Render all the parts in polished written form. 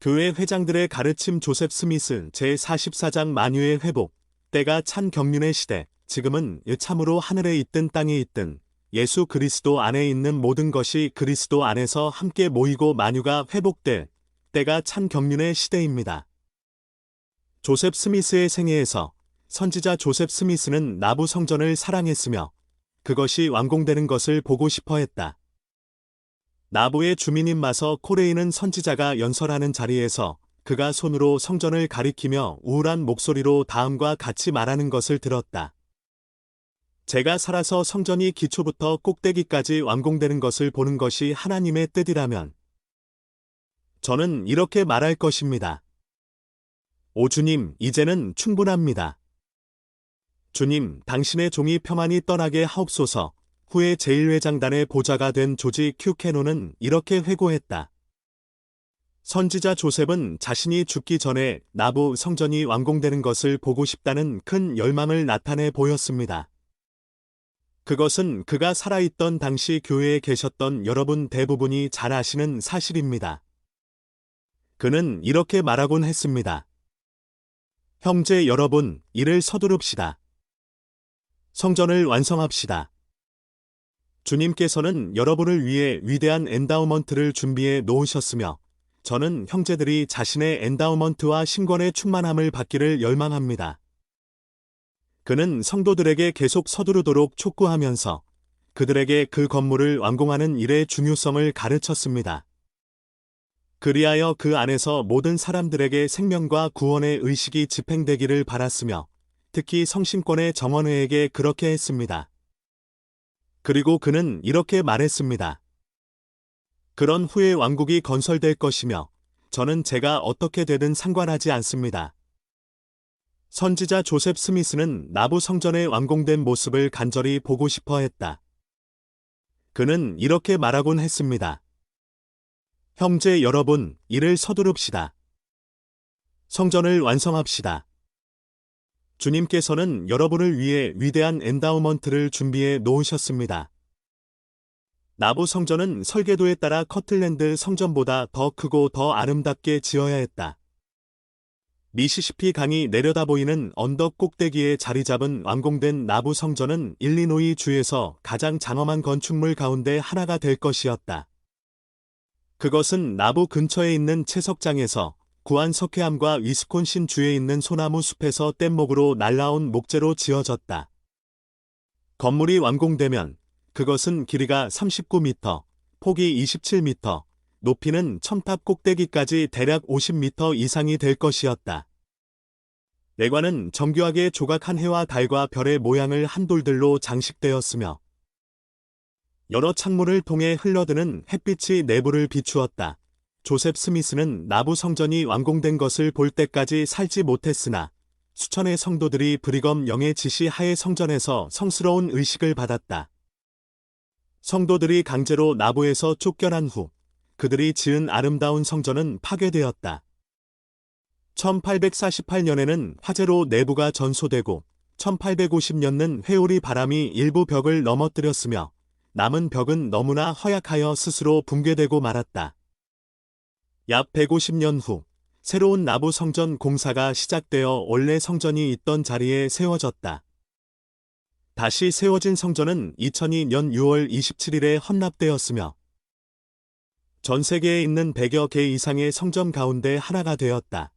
교회 회장들의 가르침 조셉 스미스 제44장 만유의 회복. 때가 찬 경륜의 시대. 지금은 참으로 하늘에 있든 땅에 있든 예수 그리스도 안에 있는 모든 것이 그리스도 안에서 함께 모이고 만유가 회복될 때가 찬 경륜의 시대입니다. 조셉 스미스의 생애에서 선지자 조셉 스미스는 나부 성전을 사랑했으며 그것이 완공되는 것을 보고 싶어 했다. 나부의 주민인 마서 코레이는 선지자가 연설하는 자리에서 그가 손으로 성전을 가리키며 우울한 목소리로 다음과 같이 말하는 것을 들었다. 제가 살아서 성전이 기초부터 꼭대기까지 완공되는 것을 보는 것이 하나님의 뜻이라면 저는 이렇게 말할 것입니다. 오 주님, 이제는 충분합니다. 주님, 당신의 종이 평안히 떠나게 하옵소서. 후에 제1회장단의 보좌가 된 조지 큐 캐논은 이렇게 회고했다. 선지자 조셉은 자신이 죽기 전에 나부 성전이 완공되는 것을 보고 싶다는 큰 열망을 나타내 보였습니다. 그것은 그가 살아있던 당시 교회에 계셨던 여러분 대부분이 잘 아시는 사실입니다. 그는 이렇게 말하곤 했습니다. 형제 여러분, 이를 서두릅시다. 성전을 완성합시다. 주님께서는 여러분을 위해 위대한 엔다우먼트를 준비해 놓으셨으며 저는 형제들이 자신의 엔다우먼트와 신권의 충만함을 받기를 열망합니다. 그는 성도들에게 계속 서두르도록 촉구하면서 그들에게 그 건물을 완공하는 일의 중요성을 가르쳤습니다. 그리하여 그 안에서 모든 사람들에게 생명과 구원의 의식이 집행되기를 바랐으며 특히 성신권의 정원회에게 그렇게 했습니다. 그리고 그는 이렇게 말했습니다. 그런 후에 왕국이 건설될 것이며 저는 제가 어떻게 되든 상관하지 않습니다. 선지자 조셉 스미스는 나부 성전의 완공된 모습을 간절히 보고 싶어 했다. 그는 이렇게 말하곤 했습니다. 형제 여러분, 이를 서두릅시다. 성전을 완성합시다. 주님께서는 여러분을 위해 위대한 엔다우먼트를 준비해 놓으셨습니다. 나부 성전은 설계도에 따라 커틀랜드 성전보다 더 크고 더 아름답게 지어야 했다. 미시시피 강이 내려다 보이는 언덕 꼭대기에 자리 잡은 완공된 나부 성전은 일리노이 주에서 가장 장엄한 건축물 가운데 하나가 될 것이었다. 그것은 나부 근처에 있는 채석장에서 구한 석회암과 위스콘신 주에 있는 소나무 숲에서 뗏목으로 날라온 목재로 지어졌다. 건물이 완공되면 그것은 길이가 39m, 폭이 27m, 높이는 첨탑 꼭대기까지 대략 50m 이상이 될 것이었다. 내관은 정교하게 조각한 해와 달과 별의 모양을 한 돌들로 장식되었으며 여러 창문을 통해 흘러드는 햇빛이 내부를 비추었다. 조셉 스미스는 나부 성전이 완공된 것을 볼 때까지 살지 못했으나 수천의 성도들이 브리검 영의 지시 하에 성전에서 성스러운 의식을 받았다. 성도들이 강제로 나부에서 쫓겨난 후 그들이 지은 아름다운 성전은 파괴되었다. 1848년에는 화재로 내부가 전소되고 1850년은 회오리 바람이 일부 벽을 넘어뜨렸으며 남은 벽은 너무나 허약하여 스스로 붕괴되고 말았다. 약 150년 후 새로운 나부 성전 공사가 시작되어 원래 성전이 있던 자리에 세워졌다. 다시 세워진 성전은 2002년 6월 27일에 헌납되었으며 전 세계에 있는 100여 개 이상의 성전 가운데 하나가 되었다.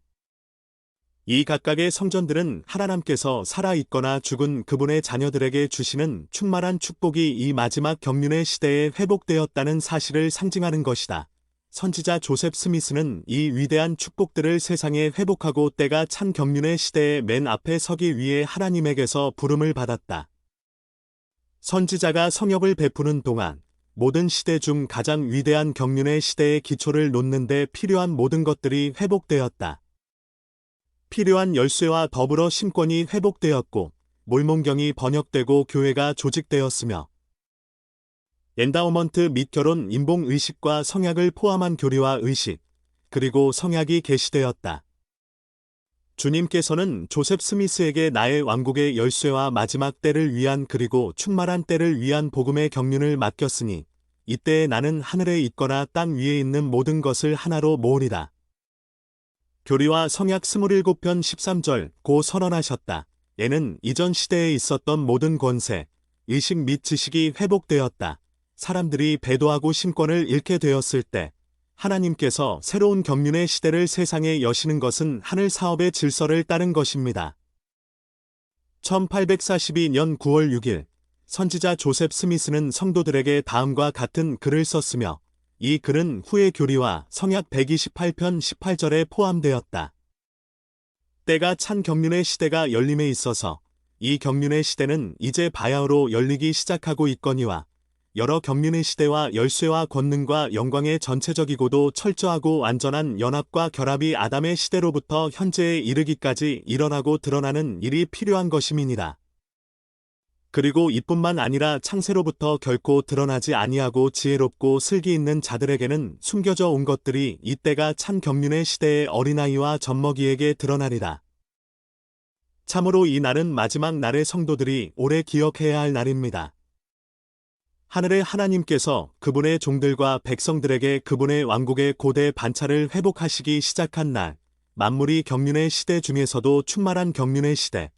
이 각각의 성전들은 하나님께서 살아있거나 죽은 그분의 자녀들에게 주시는 충만한 축복이 이 마지막 경륜의 시대에 회복되었다는 사실을 상징하는 것이다. 선지자 조셉 스미스는 이 위대한 축복들을 세상에 회복하고 때가 찬 경륜의 시대의 맨 앞에 서기 위해 하나님에게서 부름을 받았다. 선지자가 성역을 베푸는 동안 모든 시대 중 가장 위대한 경륜의 시대의 기초를 놓는 데 필요한 모든 것들이 회복되었다. 필요한 열쇠와 더불어 신권이 회복되었고 몰몬경이 번역되고 교회가 조직되었으며 엔다우먼트 및 결혼 인봉 의식과 성약을 포함한 교리와 의식, 그리고 성약이 계시되었다. 주님께서는 조셉 스미스에게 나의 왕국의 열쇠와 마지막 때를 위한 그리고 충만한 때를 위한 복음의 경륜을 맡겼으니 이때에 나는 하늘에 있거나 땅 위에 있는 모든 것을 하나로 모으리라. 교리와 성약 27편 13절 고 선언하셨다. 예는 이전 시대에 있었던 모든 권세, 의식 및 지식이 회복되었다. 사람들이 배도하고 신권을 잃게 되었을 때 하나님께서 새로운 경륜의 시대를 세상에 여시는 것은 하늘 사업의 질서를 따른 것입니다. 1842년 9월 6일 선지자 조셉 스미스는 성도들에게 다음과 같은 글을 썼으며 이 글은 후의 교리와 성약 128편 18절에 포함되었다. 때가 찬 경륜의 시대가 열림에 있어서 이 경륜의 시대는 이제 바야흐로 열리기 시작하고 있거니와 여러 경륜의 시대와 열쇠와 권능과 영광의 전체적이고도 철저하고 완전한 연합과 결합이 아담의 시대로부터 현재에 이르기까지 일어나고 드러나는 일이 필요한 것임이니라. 그리고 이뿐만 아니라 창세로부터 결코 드러나지 아니하고 지혜롭고 슬기 있는 자들에게는 숨겨져 온 것들이 이때가 찬 경륜의 시대의 어린아이와 젖먹이에게 드러나리라. 참으로 이 날은 마지막 날의 성도들이 오래 기억해야 할 날입니다. 하늘의 하나님께서 그분의 종들과 백성들에게 그분의 왕국의 고대 반차를 회복하시기 시작한 날, 만물이 경륜의 시대 중에서도 충만한 경륜의 시대,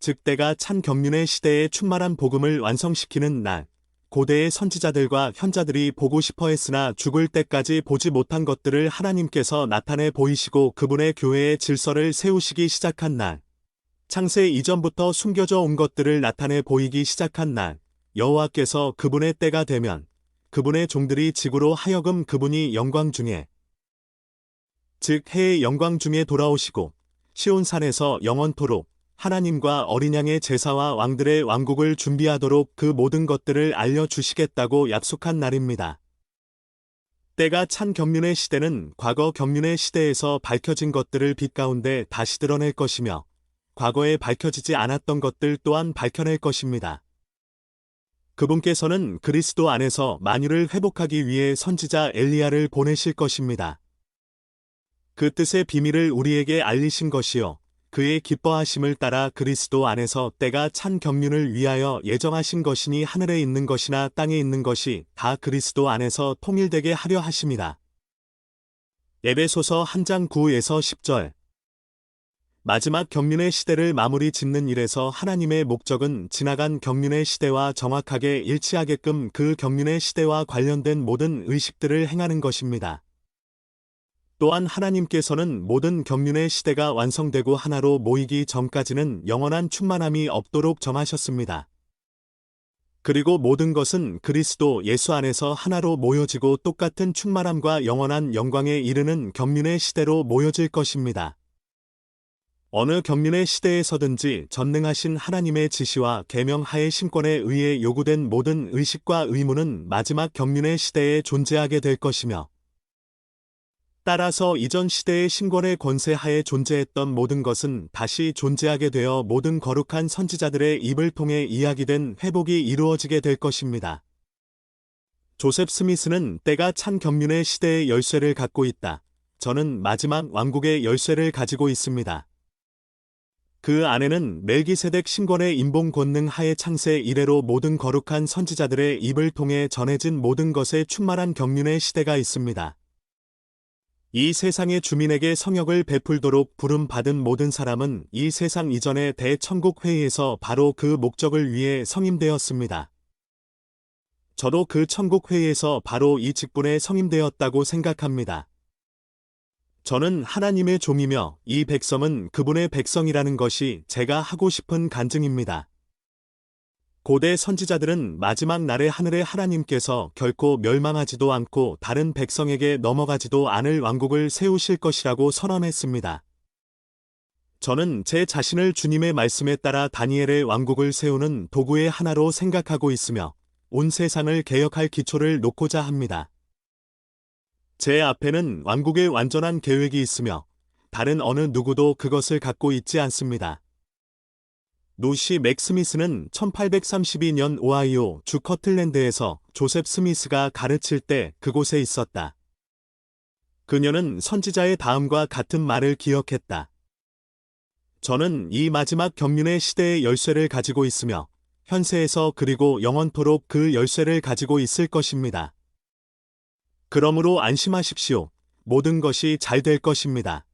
즉 때가 찬 경륜의 시대에 충만한 복음을 완성시키는 날, 고대의 선지자들과 현자들이 보고 싶어 했으나 죽을 때까지 보지 못한 것들을 하나님께서 나타내 보이시고 그분의 교회의 질서를 세우시기 시작한 날, 창세 이전부터 숨겨져 온 것들을 나타내 보이기 시작한 날, 여호와께서 그분의 때가 되면 그분의 종들이 지구로 하여금 그분이 영광 중에 즉 해의 영광 중에 돌아오시고 시온산에서 영원토록 하나님과 어린 양의 제사와 왕들의 왕국을 준비하도록 그 모든 것들을 알려주시겠다고 약속한 날입니다. 때가 찬 경륜의 시대는 과거 경륜의 시대에서 밝혀진 것들을 빛 가운데 다시 드러낼 것이며 과거에 밝혀지지 않았던 것들 또한 밝혀낼 것입니다. 그분께서는 그리스도 안에서 만유를 회복하기 위해 선지자 엘리야를 보내실 것입니다. 그 뜻의 비밀을 우리에게 알리신 것이요 그의 기뻐하심을 따라 그리스도 안에서 때가 찬 경륜을 위하여 예정하신 것이니 하늘에 있는 것이나 땅에 있는 것이 다 그리스도 안에서 통일되게 하려 하심이라. 에베소서 1장 9에서 10절. 마지막 경륜의 시대를 마무리 짓는 일에서 하나님의 목적은 지나간 경륜의 시대와 정확하게 일치하게끔 그 경륜의 시대와 관련된 모든 의식들을 행하는 것입니다. 또한 하나님께서는 모든 경륜의 시대가 완성되고 하나로 모이기 전까지는 영원한 충만함이 없도록 정하셨습니다. 그리고 모든 것은 그리스도 예수 안에서 하나로 모여지고 똑같은 충만함과 영원한 영광에 이르는 경륜의 시대로 모여질 것입니다. 어느 경륜의 시대에서든지 전능하신 하나님의 지시와 계명하의 신권에 의해 요구된 모든 의식과 의무는 마지막 경륜의 시대에 존재하게 될 것이며 따라서 이전 시대의 신권의 권세하에 존재했던 모든 것은 다시 존재하게 되어 모든 거룩한 선지자들의 입을 통해 이야기된 회복이 이루어지게 될 것입니다. 조셉 스미스는 때가 찬 경륜의 시대의 열쇠를 갖고 있다. 저는 마지막 왕국의 열쇠를 가지고 있습니다. 그 안에는 멜기세덱 신권의 인봉 권능 하에 창세 이래로 모든 거룩한 선지자들의 입을 통해 전해진 모든 것에 충만한 경륜의 시대가 있습니다. 이 세상의 주민에게 성역을 베풀도록 부름받은 모든 사람은 이 세상 이전의 대천국 회의에서 바로 그 목적을 위해 성임되었습니다. 저도 그 천국 회의에서 바로 이 직분에 성임되었다고 생각합니다. 저는 하나님의 종이며 이 백성은 그분의 백성이라는 것이 제가 하고 싶은 간증입니다. 고대 선지자들은 마지막 날에 하늘의 하나님께서 결코 멸망하지도 않고 다른 백성에게 넘어가지도 않을 왕국을 세우실 것이라고 선언했습니다. 저는 제 자신을 주님의 말씀에 따라 다니엘의 왕국을 세우는 도구의 하나로 생각하고 있으며 온 세상을 개혁할 기초를 놓고자 합니다. 제 앞에는 왕국의 완전한 계획이 있으며 다른 어느 누구도 그것을 갖고 있지 않습니다. 노시 맥스미스는 1832년 오하이오 주 커틀랜드에서 조셉 스미스가 가르칠 때 그곳에 있었다. 그녀는 선지자의 다음과 같은 말을 기억했다. 저는 이 마지막 경륜의 시대의 열쇠를 가지고 있으며 현세에서 그리고 영원토록 그 열쇠를 가지고 있을 것입니다. 그러므로 안심하십시오. 모든 것이 잘 될 것입니다.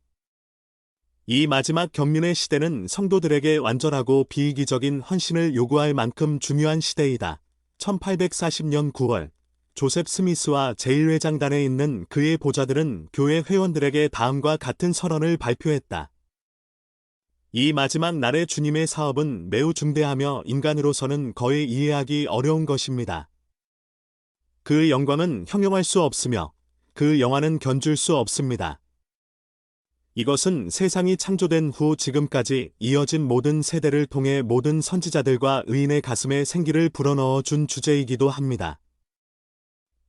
이 마지막 경륜의 시대는 성도들에게 완전하고 비이기적인 헌신을 요구할 만큼 중요한 시대이다. 1840년 9월 조셉 스미스와 제1회장단에 있는 그의 보좌들은 교회 회원들에게 다음과 같은 선언을 발표했다. 이 마지막 날의 주님의 사업은 매우 중대하며 인간으로서는 거의 이해하기 어려운 것입니다. 그 영광은 형용할 수 없으며 그 영화는 견줄 수 없습니다. 이것은 세상이 창조된 후 지금까지 이어진 모든 세대를 통해 모든 선지자들과 의인의 가슴에 생기를 불어넣어 준 주제이기도 합니다.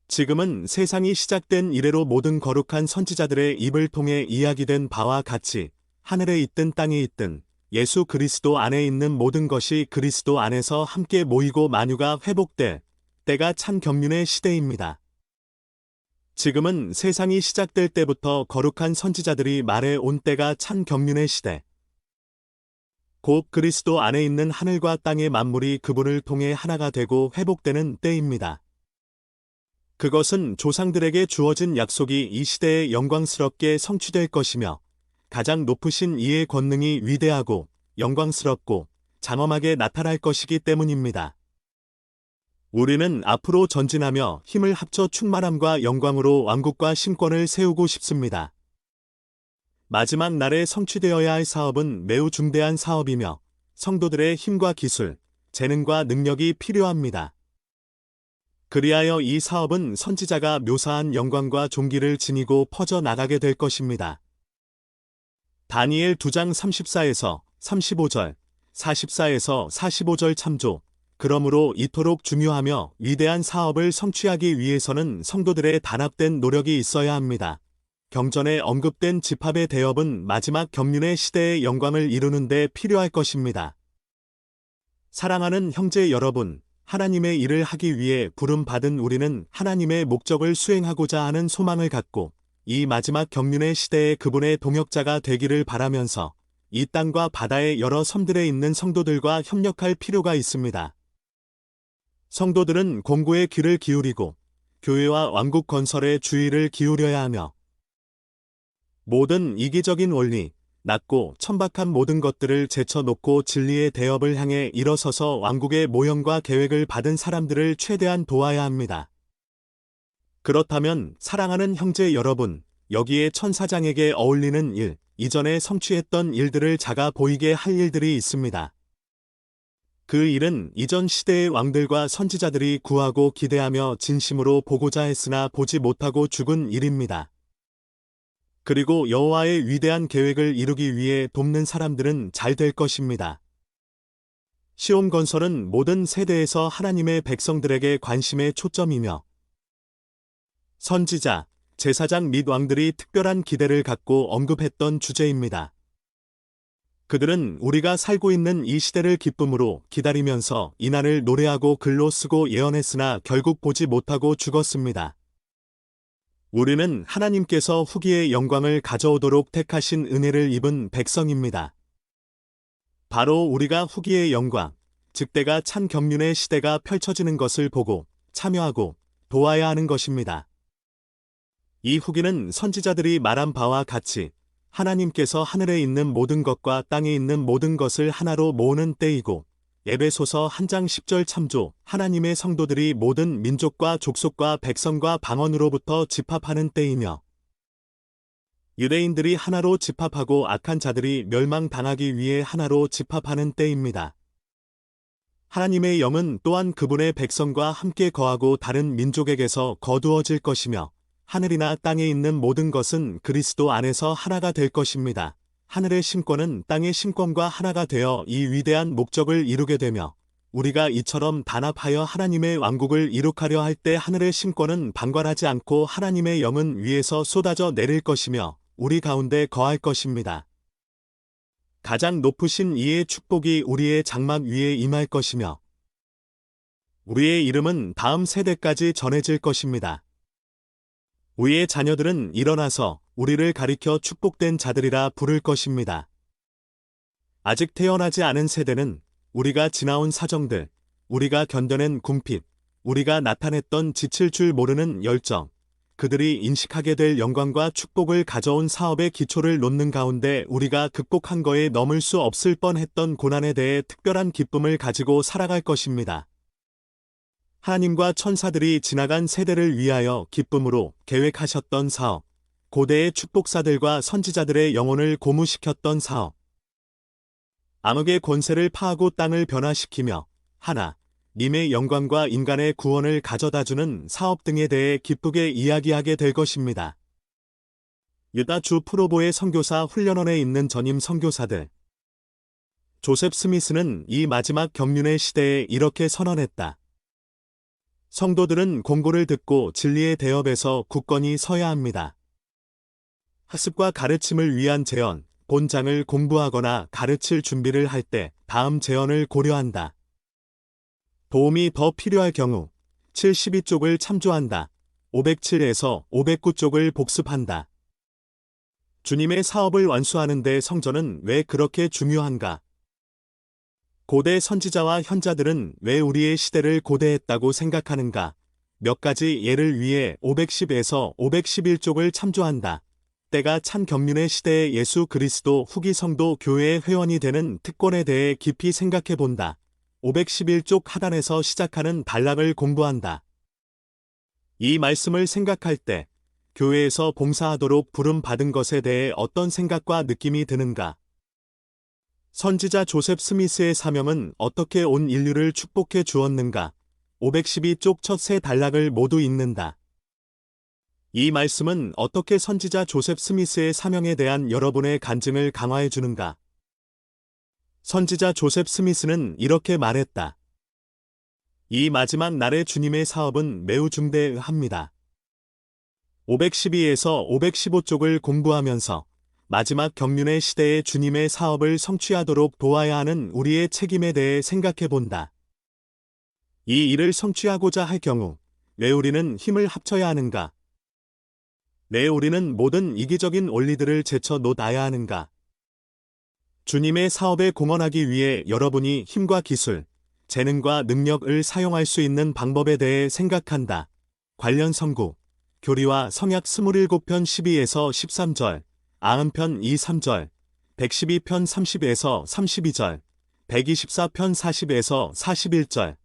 지금은 세상이 시작된 이래로 모든 거룩한 선지자들의 입을 통해 이야기된 바와 같이 하늘에 있든 땅에 있든 예수 그리스도 안에 있는 모든 것이 그리스도 안에서 함께 모이고 만유가 회복될 때가 참 경륜의 시대입니다. 지금은 세상이 시작될 때부터 거룩한 선지자들이 말해 온 때가 참 경륜의 시대. 곧 그리스도 안에 있는 하늘과 땅의 만물이 그분을 통해 하나가 되고 회복되는 때입니다. 그것은 조상들에게 주어진 약속이 이 시대에 영광스럽게 성취될 것이며 가장 높으신 이의 권능이 위대하고 영광스럽고 장엄하게 나타날 것이기 때문입니다. 우리는 앞으로 전진하며 힘을 합쳐 충만함과 영광으로 왕국과 신권을 세우고 싶습니다. 마지막 날에 성취되어야 할 사업은 매우 중대한 사업이며 성도들의 힘과 기술, 재능과 능력이 필요합니다. 그리하여 이 사업은 선지자가 묘사한 영광과 존귀를 지니고 퍼져나가게 될 것입니다. 다니엘 2장 34에서 35절, 44에서 45절 참조. 그러므로 이토록 중요하며 위대한 사업을 성취하기 위해서는 성도들의 단합된 노력이 있어야 합니다. 경전에 언급된 집합의 대업은 마지막 경륜의 시대의 영광을 이루는 데 필요할 것입니다. 사랑하는 형제 여러분, 하나님의 일을 하기 위해 부름받은 우리는 하나님의 목적을 수행하고자 하는 소망을 갖고 이 마지막 경륜의 시대에 그분의 동역자가 되기를 바라면서 이 땅과 바다의 여러 섬들에 있는 성도들과 협력할 필요가 있습니다. 성도들은 공고의 귀를 기울이고 교회와 왕국 건설에 주의를 기울여야 하며 모든 이기적인 원리, 낮고 천박한 모든 것들을 제쳐놓고 진리의 대업을 향해 일어서서 왕국의 모형과 계획을 받은 사람들을 최대한 도와야 합니다. 그렇다면 사랑하는 형제 여러분, 여기에 천사장에게 어울리는 일, 이전에 성취했던 일들을 작아 보이게 할 일들이 있습니다. 그 일은 이전 시대의 왕들과 선지자들이 구하고 기대하며 진심으로 보고자 했으나 보지 못하고 죽은 일입니다. 그리고 여호와의 위대한 계획을 이루기 위해 돕는 사람들은 잘 될 것입니다. 시온 건설은 모든 세대에서 하나님의 백성들에게 관심의 초점이며 선지자, 제사장 및 왕들이 특별한 기대를 갖고 언급했던 주제입니다. 그들은 우리가 살고 있는 이 시대를 기쁨으로 기다리면서 이 날을 노래하고 글로 쓰고 예언했으나 결국 보지 못하고 죽었습니다. 우리는 하나님께서 후기의 영광을 가져오도록 택하신 은혜를 입은 백성입니다. 바로 우리가 후기의 영광, 즉 때가 찬 경륜의 시대가 펼쳐지는 것을 보고 참여하고 도와야 하는 것입니다. 이 후기는 선지자들이 말한 바와 같이 하나님께서 하늘에 있는 모든 것과 땅에 있는 모든 것을 하나로 모으는 때이고 에베소서 1장 10절 참조, 하나님의 성도들이 모든 민족과 족속과 백성과 방언으로부터 집합하는 때이며 유대인들이 하나로 집합하고 악한 자들이 멸망당하기 위해 하나로 집합하는 때입니다. 하나님의 영은 또한 그분의 백성과 함께 거하고 다른 민족에게서 거두어질 것이며 하늘이나 땅에 있는 모든 것은 그리스도 안에서 하나가 될 것입니다. 하늘의 신권은 땅의 신권과 하나가 되어 이 위대한 목적을 이루게 되며 우리가 이처럼 단합하여 하나님의 왕국을 이룩하려 할 때 하늘의 신권은 방관하지 않고 하나님의 영은 위에서 쏟아져 내릴 것이며 우리 가운데 거할 것입니다. 가장 높으신 이의 축복이 우리의 장막 위에 임할 것이며 우리의 이름은 다음 세대까지 전해질 것입니다. 우리의 자녀들은 일어나서 우리를 가리켜 축복된 자들이라 부를 것입니다. 아직 태어나지 않은 세대는 우리가 지나온 사정들, 우리가 견뎌낸 궁핍, 우리가 나타냈던 지칠 줄 모르는 열정, 그들이 인식하게 될 영광과 축복을 가져온 사업의 기초를 놓는 가운데 우리가 극복한 거에 넘을 수 없을 뻔했던 고난에 대해 특별한 기쁨을 가지고 살아갈 것입니다. 하나님과 천사들이 지나간 세대를 위하여 기쁨으로 계획하셨던 사업, 고대의 축복사들과 선지자들의 영혼을 고무시켰던 사업, 암흑의 권세를 파하고 땅을 변화시키며 하나님의 영광과 인간의 구원을 가져다주는 사업 등에 대해 기쁘게 이야기하게 될 것입니다. 유다 주 프로보의 선교사 훈련원에 있는 전임 선교사들. 조셉 스미스는 이 마지막 경륜의 시대에 이렇게 선언했다. 성도들은 공고를 듣고 진리의 대업에서 굳건히 서야 합니다. 학습과 가르침을 위한 재언, 본장을 공부하거나 가르칠 준비를 할 때 다음 재언을 고려한다. 도움이 더 필요할 경우 72쪽을 참조한다. 507에서 509쪽을 복습한다. 주님의 사업을 완수하는 데 성전은 왜 그렇게 중요한가? 고대 선지자와 현자들은 왜 우리의 시대를 고대했다고 생각하는가? 몇 가지 예를 위해 510에서 511쪽을 참조한다. 때가 찬 경륜의 시대에 예수 그리스도 후기 성도 교회의 회원이 되는 특권에 대해 깊이 생각해 본다. 511쪽 하단에서 시작하는 단락을 공부한다. 이 말씀을 생각할 때 교회에서 봉사하도록 부름받은 것에 대해 어떤 생각과 느낌이 드는가? 선지자 조셉 스미스의 사명은 어떻게 온 인류를 축복해 주었는가? 512쪽 첫 세 단락을 모두 읽는다. 이 말씀은 어떻게 선지자 조셉 스미스의 사명에 대한 여러분의 간증을 강화해 주는가? 선지자 조셉 스미스는 이렇게 말했다. 이 마지막 날의 주님의 사업은 매우 중대합니다. 512에서 515쪽을 공부하면서 마지막 경륜의 시대에 주님의 사업을 성취하도록 도와야 하는 우리의 책임에 대해 생각해 본다. 이 일을 성취하고자 할 경우 왜 우리는 힘을 합쳐야 하는가? 왜 우리는 모든 이기적인 원리들을 제쳐놓아야 하는가? 주님의 사업에 공헌하기 위해 여러분이 힘과 기술, 재능과 능력을 사용할 수 있는 방법에 대해 생각한다. 관련 선구, 교리와 성약 27편 12에서 13절, 아흔편 2, 3절, 112편 30에서 32절, 124편 40에서 41절,